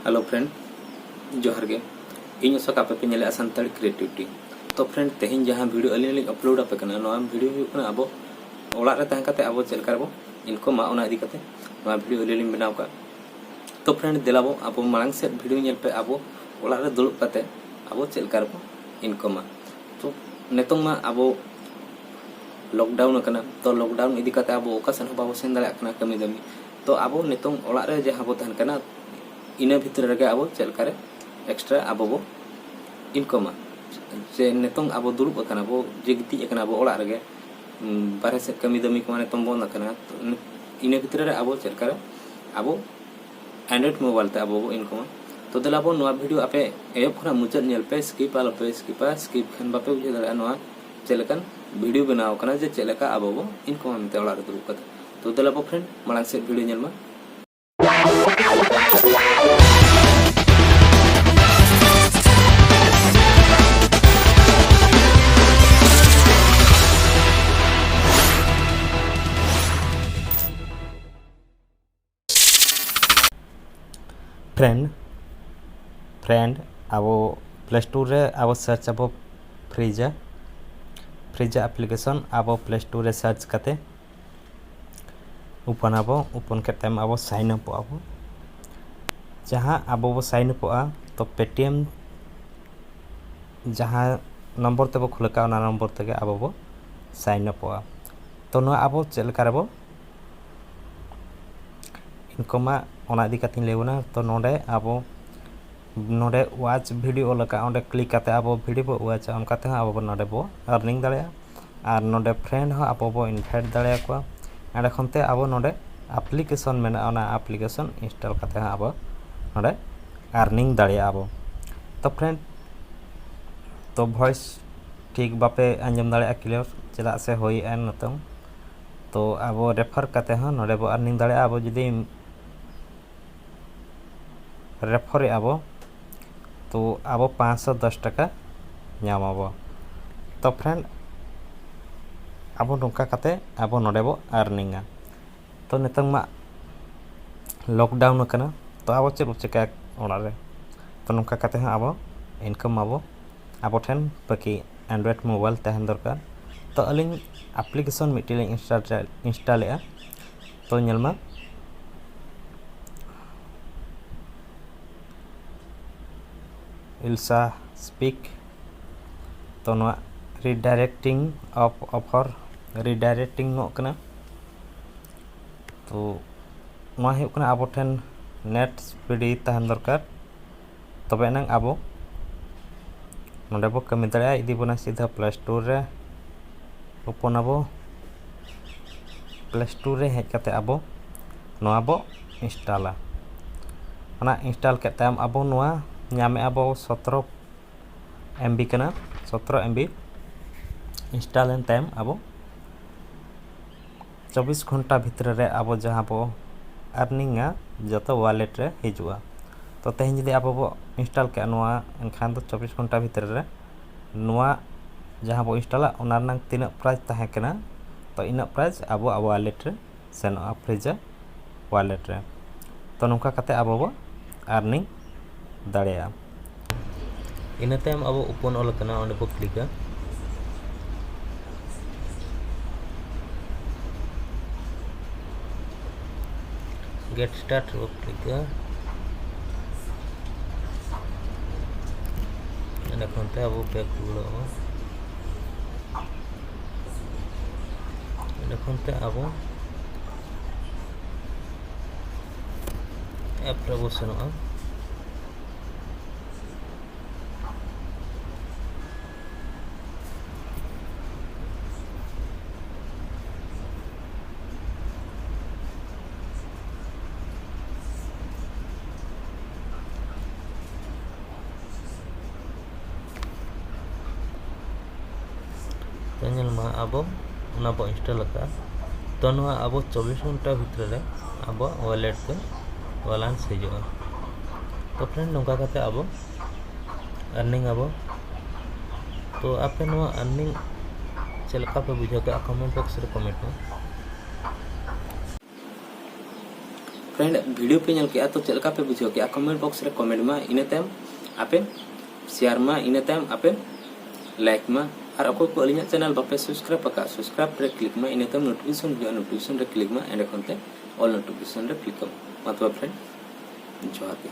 Hello friend जोहार गे इन उसका पे पे संताली क्रिएटिविटी। तो फ्रेंड तेहन जहाँ वीडियो अली अपलोड आपे कना नोआ वीडियो हुई कना अब ओड़ा रे तहन काते अब चेल करबो इनको मा ओना इदी काते नोआ वीडियो अली बनाव का। तो फ्रेंड दिलाबो अब मांग से वीडियो नेल पे अब ओड़ा रे दुलुब काते अब चेल करबो इनको मा। तो नेतों मा अब लॉकडाउन कना तो लॉकडाउन इदी काते अब ओका सन बाबो सेन दाले कना कमी दमी। तो अब नेतों ओड़ा रे जहाँ बो तहन कना इन भितर रगे अब चलकारे एक्स्ट्रा अब बो इनकमा से नेतों अब दुरुब अकना बो जे गिति अकना बो ओड़ा रगे बारे से कमी दमी को माने तुम बंद अकना। तो इन भितर रे अब चलकारे अब एंड्रॉइड मोबाइल ते अब बो इनकमा। तो दला बो नोआ वीडियो आपे एप खना मुचाद नेल पे स्किप आलो पे स्किप खन बापे बुझे दला नोआ चलकन वीडियो बनाव कना जे चलका अब बो इनकमा मते ओड़ा रे दुरुब कते। तो दला बो फ्रेंड मांग से वीडियो नेल मा। फ्रेंड अब प्ले स्टोर रे अब सर्च अब फ्रिजा एप्लीकेशन अब प्ले स्टोर रे सर्च करते ओपन ओपन करते अब साइन अप अब जहाँ अब साइन अप तो पेटीएम जहाँ नंबर ते खुलका नंबर ते अब साइन अप। तो ना अब चलकर अब इनकमा ओना इदी कातिन लेबना। तो नोडे अब नोडे वाच वीडियो लका ओंडे क्लिक करते अब वीडियो बो वाच अनकाते अब नोडे बो अर्निंग दाड़े और नोडे फ्रेंड हो अब बो इनवाइट दाड़े को एंड खनते अब नोडे एप्लीकेशन मेना ओना एप्लीकेशन इंस्टॉल करते अब नोडे अर्निंग दाड़े अब। तो फ्रेंड तो वॉइस ठीक बापे आंजम दाड़े क्लियर चला से होई एन नतम। तो अब रेफर करते हैं नोडे बो अर्निंग दाड़े अब जुदी रेफर अब तो अब 510 टका नाम अब। तो फ्रेंड अब नौका काते अब नोडे बो अर्निंगा। तो नितंग मा लॉकडाउन कना तो अब चेक चिका ओड़ा रे तो नौका काते अब इनकम अब ठेन बाकी एंड्रॉइड मोबाइल तहन दरकार। तो अलिंग एप्लीकेशन मिट्टी इंस्टॉल तो नेलमा इल्सा स्पीक तो नोआ रिडायरेक्टिंग ऑफ ऑफर रिडायरेक्टिंग कना। तो नोआ है कना अब ठेन नेट स्पीड तहन दरकार तबे नंग अब नोडे बो कमी दाड़ा इदी बना सीधा प्ले स्टोर रे ओपन अब प्ले स्टोर रे हेज काते अब नोआ बो इंस्टॉला ओना इंस्टॉल करते अब नोआ नामे अब 17 MB कना 17 MB इंस्टॉल एन टाइम अब 24 घंटा भीतर रे अब जहाँ बो अर्निंगा जो वॉलेट रे हिजुआ। तो तेहन जदि अब बो इंस्टॉल के नोआ एनखान तो 24 घंटा भीतर रे नोआ जहाँ बो इंस्टॉला ओना रनंग तीना प्राइस तहे कना तो इना प्राइस अब वॉलेट रे सेनोआ फ्रिजा वॉलेट रे। तो नोका काते अब बो अर्निंग दाड़ेया इन टाइम अब ओपन ऑल कना ओंडे बो क्लिका गेट स्टार्ट बो क्लिका इन खनते अब बैक रुलो इन खनते अब ऐप रे बो सेनोआ अब ना बो इंस्टॉल का। तो ना अब 24 घंटा भीतर रे अब वॉलेट पे बैलेंस हिजुआ। तो फ्रेंड नौका काते अब अर्निंग अब तो आपे नो अर्निंग चलका पे बुझे के कमेंट बॉक्स रे कमेंट में। फ्रेंड वीडियो पे नल के तो चलका पे बुझो के कमेंट बॉक्स रे कमेंट मा इने तम आपे शेयर मा इने तम आपे लाइक मा और अको को अलिया चैनल बापे सब्सक्राइब पका सब्सक्राइब रे क्लिक मा इने तम नोटिफिकेशन हुआ नोटिफिकेशन रे क्लिक मा एंड कोनते ऑल नोटिफिकेशन रे क्लिक मा मतलब फ्रेंड जोहार के।